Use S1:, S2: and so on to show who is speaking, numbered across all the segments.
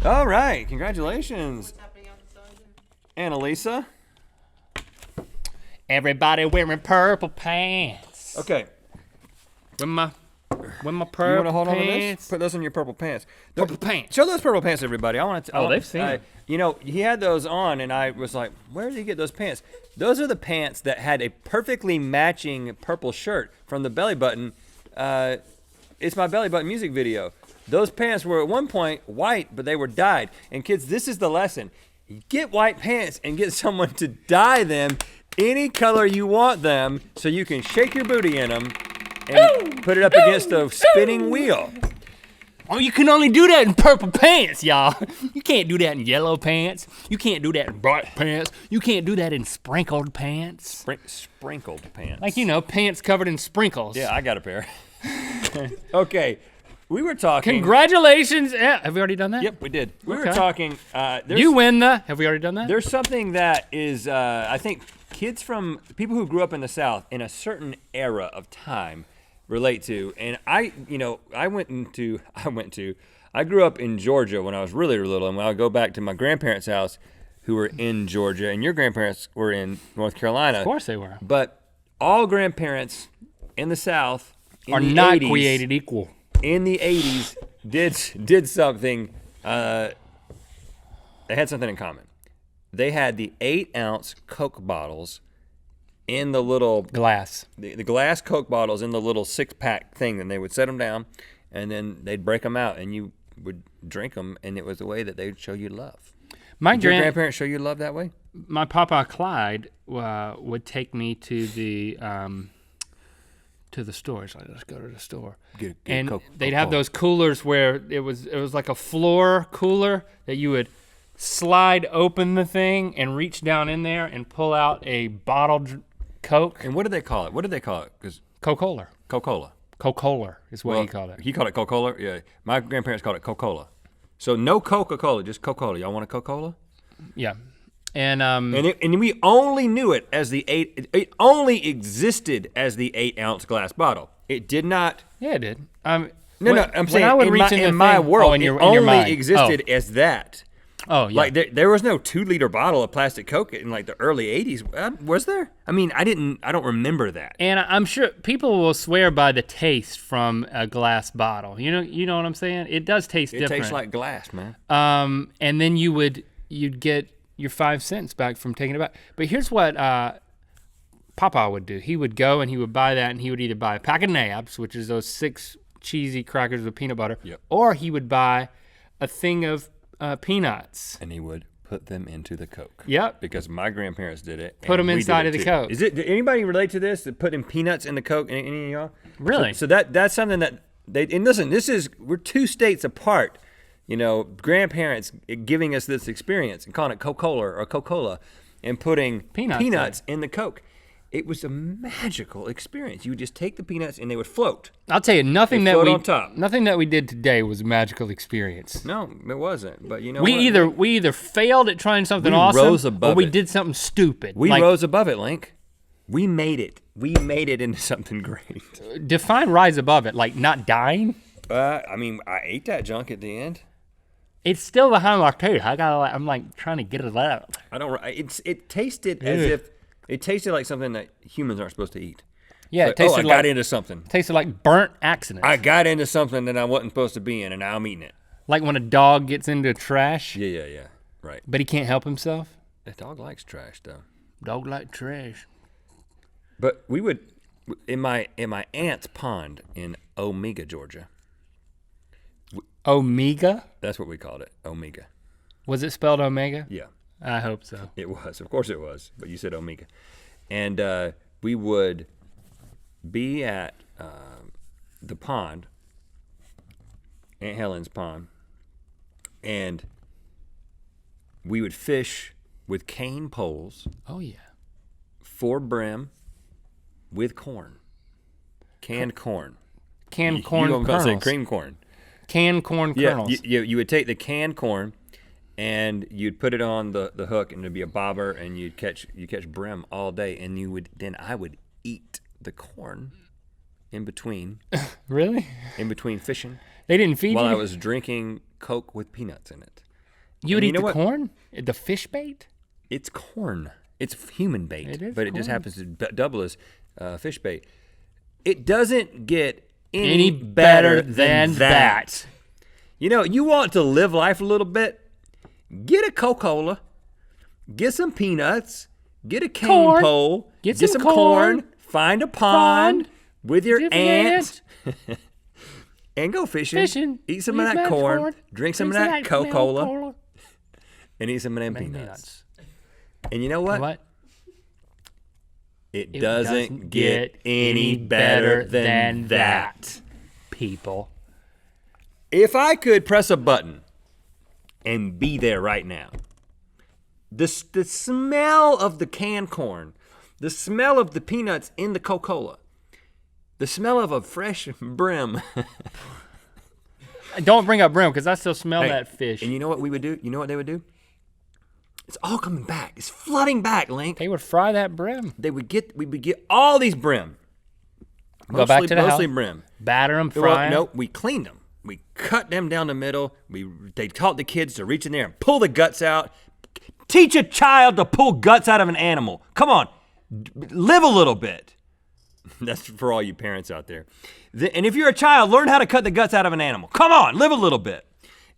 S1: All right, congratulations, Annalisa.
S2: Everybody wearing purple pants.
S1: Okay.
S2: With my purple
S1: You want to hold on to this?
S2: pants.
S1: Put those in your purple pants.
S2: Purple pants.
S1: Show those purple pants, everybody. I want to.
S2: They've seen it.
S1: You know, he had those on, and I was like, "Where did he get those pants?" Those are the pants that had a perfectly matching purple shirt from the Belly Button. It's My Belly Button music video. Those pants were at one point white, but they were dyed. And kids, this is the lesson: get white pants and get someone to dye them any color you want them, so you can shake your booty in them and put it up against a spinning wheel.
S2: Oh, you can only do that in purple pants, y'all. You can't do that in yellow pants. You can't do that in bright pants. You can't do that in sprinkled pants.
S1: Sprinkled pants.
S2: Like, you know, pants covered in sprinkles.
S1: Yeah, I got a pair. Okay, we were talking.
S2: Congratulations. Have we already done that?
S1: Yep, we did. We were
S2: Okay.
S1: talking.
S2: You win the. Have we already done that?
S1: There's something that is, I think, kids from people who grew up in the South in a certain era of time relate to. And I grew up in Georgia when I was really little, and when I would go back to my grandparents' house, who were in Georgia, and your grandparents were in North Carolina.
S2: Of course they were.
S1: But all grandparents in the South
S2: Are not created equal.
S1: In the 80s, did something. They had something in common. They had the 8-ounce Coke bottles in the little
S2: Glass.
S1: the glass Coke bottles in the little 6-pack thing, and they would set them down, and then they'd break them out, and you would drink them, and it was the way that they would show you love. Did your grandparents show you love that way?
S2: My Papa Clyde would take me to the store. He's like, let's go to the store. And they'd have those coolers where it was like a floor cooler that you would slide open the thing and reach down in there and pull out a bottled Coke.
S1: And what did they call it? Because
S2: Coca-Cola.
S1: Coca-Cola.
S2: Coca-Cola is what he called it.
S1: He called it Coca-Cola? Yeah. My grandparents called it Coca-Cola. So no Coca-Cola, just Coca-Cola. Y'all want a Coca-Cola?
S2: Yeah. And
S1: we only knew it as it only existed as the 8-ounce glass bottle. It did not.
S2: Yeah, it did.
S1: I'm saying in my world, it only existed as that.
S2: Oh, yeah.
S1: Like there was no 2-liter bottle of plastic Coke in like the early 80s. Was there? I mean, I don't remember that.
S2: And I'm sure people will swear by the taste from a glass bottle. You know what I'm saying? It does taste different.
S1: It tastes like glass, man.
S2: And then you'd get your 5 cents back from taking it back. But here's what Papa would do. He would go and he would buy that, and he would either buy a pack of nabs, which is those 6 cheesy crackers with peanut butter, or he would buy a thing of peanuts.
S1: And he would put them into the Coke.
S2: Yep.
S1: Because my grandparents did it.
S2: Put them inside of the Coke.
S1: Did anybody relate to this? That putting peanuts in the Coke? Any of y'all?
S2: Really?
S1: So that's something that and listen, we're 2 states apart. You know, grandparents giving us this experience and calling it Coca-Cola or Coca-Cola and putting peanuts in the Coke. It was a magical experience. You would just take the peanuts and they would float.
S2: I'll tell you, nothing that we did today was a magical experience.
S1: No, it wasn't. But you know,
S2: we either failed at trying something awesome, or we did something stupid.
S1: We rose above it, Link. We made it. We made it into something great.
S2: Define rise above it, like not dying.
S1: I mean, I ate that junk at the end.
S2: It's still behind my teeth. I'm like trying to get it out.
S1: It tasted as if. It tasted like something that humans aren't supposed to eat.
S2: Yeah,
S1: it tasted I got into something.
S2: Tasted like burnt accidents.
S1: I got into something that I wasn't supposed to be in, and now I'm eating it.
S2: Like when a dog gets into trash.
S1: Yeah. Right.
S2: But he can't help himself.
S1: The dog likes trash, though.
S2: Dog like trash.
S1: But we would, in my aunt's pond in Omega, Georgia.
S2: Omega?
S1: That's what we called it, Omega.
S2: Was it spelled Omega?
S1: Yeah.
S2: I hope so.
S1: It was. Of course it was. But you said Omega. And we would be at the pond, Aunt Helen's pond, and we would fish with cane poles.
S2: Oh, yeah.
S1: For brim with corn. Canned corn.
S2: Canned corn kernels.
S1: I'm going to say cream corn.
S2: Canned corn kernels.
S1: You would take the canned corn, and you'd put it on the hook, and it'd be a bobber, and you'd catch brim all day, and I would eat the corn in between.
S2: Really?
S1: In between fishing.
S2: They didn't feed you?
S1: While I was drinking Coke with peanuts in it.
S2: You would
S1: And
S2: eat
S1: know
S2: the
S1: what?
S2: corn? The fish bait?
S1: It's corn. It's human bait,
S2: It is
S1: but it just
S2: corn.
S1: happens to double as fish bait. It doesn't get
S2: Any better than that.
S1: You know, you want to live life a little bit? Get a Coca-Cola, get some peanuts, get a cane
S2: Corn.
S1: pole,
S2: Get
S1: some
S2: some
S1: corn,
S2: corn.
S1: find a pond with your
S2: Different
S1: aunt,
S2: ant.
S1: and go fishing.
S2: Fishing.
S1: Eat some of
S2: Eat
S1: that corn, drink some of that
S2: milk
S1: Coca-Cola,
S2: cola.
S1: and eat some of them peanuts. And you know what?
S2: What?
S1: It doesn't get any better than that.
S2: People.
S1: If I could press a button and be there right now, the smell of the canned corn, the smell of the peanuts in the Coca-Cola, the smell of a fresh brim.
S2: Don't bring up brim because I still smell
S1: Hey,
S2: that fish.
S1: And you know what we would do? You know what they would do? It's all coming back. It's flooding back, Link.
S2: They would fry that brim.
S1: We would get all these brim.
S2: Go back to the
S1: mostly
S2: house.
S1: brim.
S2: Batter them,
S1: Well,
S2: fry them.
S1: no, we cleaned them. We cut them down the middle. They taught the kids to reach in there and pull the guts out. Teach a child to pull guts out of an animal. Come on, live a little bit. That's for all you parents out there. And if you're a child, learn how to cut the guts out of an animal. Come on, live a little bit.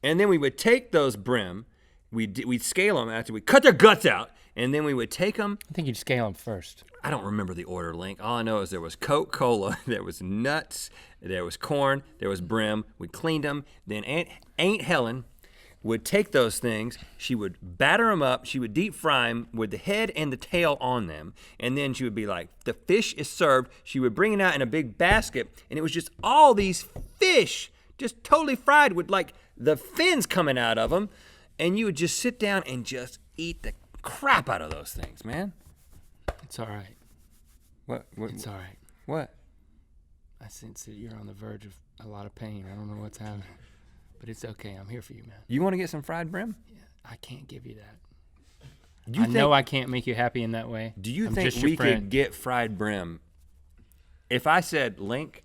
S1: And then we would take those brim, we'd scale them after we cut their guts out, and then we would take them.
S2: I think you'd scale them first.
S1: I don't remember the order, Link. All I know is there was Coca-Cola, there was nuts, there was corn, there was brim. We cleaned them. Then Aunt Helen would take those things. She would batter them up. She would deep fry them with the head and the tail on them. And then she would be like, the fish is served. She would bring it out in a big basket. And it was just all these fish just totally fried with like the fins coming out of them. And you would just sit down and just eat the crap out of those things, man.
S2: It's all right.
S1: What?
S2: It's all right.
S1: What?
S2: I sense that you're on the verge of a lot of pain. I don't know what's happening. But it's okay. I'm here for you, man.
S1: You want to get some fried brim?
S2: Yeah, I can't give you that.
S1: Do you
S2: I know I can't make you happy in that way.
S1: Do you
S2: I'm
S1: think
S2: just your
S1: we
S2: friend.
S1: could get fried brim? If I said, Link,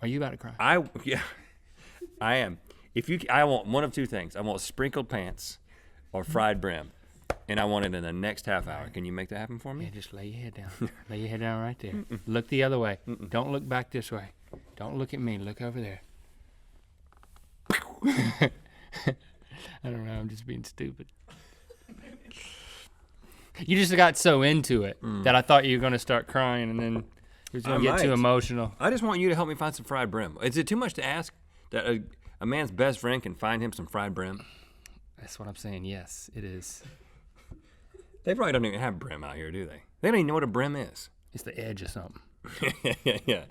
S2: Are you about to cry?
S1: I am. I want one of two things. I want sprinkled pants or fried brim, and I want it in the next half hour. Can you make that happen for me?
S2: Yeah, just lay your head down. Lay your head down right there. Look the other way. Don't look back this way. Don't look at me. Look over there. I don't know. I'm just being stupid. You just got so into it that I thought you were going to start crying and then it was going to get too emotional.
S1: I just want you to help me find some fried brim. Is it too much to ask that a man's best friend can find him some fried brim?
S2: That's what I'm saying. Yes, it is.
S1: They probably don't even have brim out here, do they? They don't even know what a brim is.
S2: It's the edge of something.
S1: Yeah.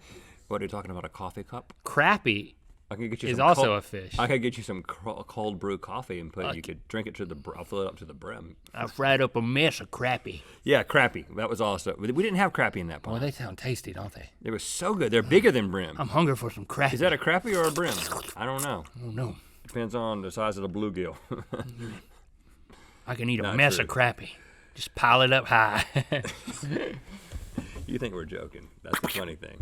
S1: What are you talking about? A coffee cup?
S2: Crappie
S1: I could get you
S2: is
S1: some
S2: also a fish.
S1: I could get you some cold brew coffee and you could drink it to I'll fill it up to the brim.
S2: I fried up a mess of crappie.
S1: Yeah, crappie. That was also. We didn't have crappie in that
S2: Well,
S1: pond.
S2: they sound tasty, don't they?
S1: They were so good. They're bigger than brim.
S2: I'm hungry for some crappie.
S1: Is that a crappie or a brim? I don't know.
S2: Oh, no.
S1: Depends on the size of the bluegill.
S2: I can eat a
S1: Not
S2: mess
S1: true.
S2: of crappie. Just pile it up high.
S1: You think we're joking. That's the funny thing.